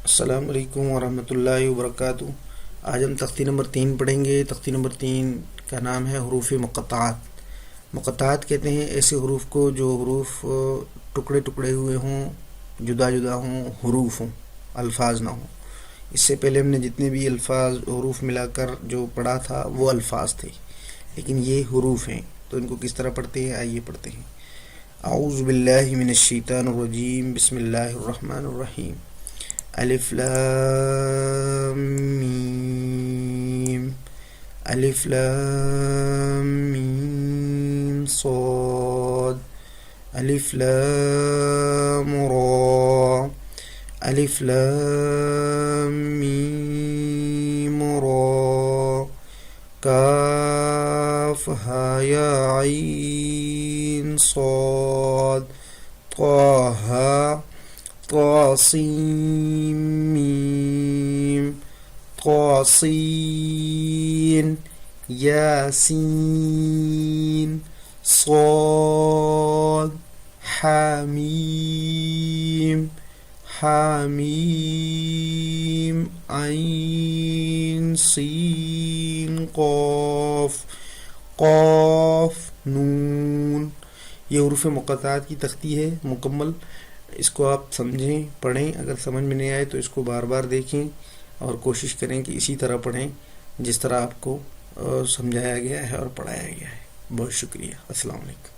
السلام علیکم ورحمۃ اللہ وبرکاتہ۔ آج ہم تختی نمبر 3 پڑھیں گے۔ تختی نمبر 3 کا نام ہے حروف مقطعات۔ مقطعات کہتے ہیں ایسے حروف کو جو حروف ٹکڑے ٹکڑے ہوئے ہوں، جدا جدا ہوں، حروف ہوں، الفاظ نہ ہوں۔ اس سے پہلے ہم نے جتنے بھی الفاظ حروف ملا کر جو پڑھا تھا وہ الفاظ تھے، لیکن یہ حروف ہیں، تو ان کو کس طرح پڑھتے ہیں آئیے پڑھتے ہیں۔ اعوذ باللہ من الشیطان الرجیم، بسم اللہ الرحمن الرحیم۔ الف لام میم، الف لام میم صاد، الف لام را، الف لام میم را، کاف ہا یا عین صاد، طه طاسین میم، طاسین، یاسین، صاد، حامیم، حامیم، عین سین قاف، قاف نون۔ یہ حروف مقطعات کی تختی ہے مکمل۔ اس کو آپ سمجھیں، پڑھیں، اگر سمجھ میں نہیں آئے تو اس کو بار بار دیکھیں اور کوشش کریں کہ اسی طرح پڑھیں جس طرح آپ کو سمجھایا گیا ہے اور پڑھایا گیا ہے۔ بہت شکریہ۔ السلام علیکم۔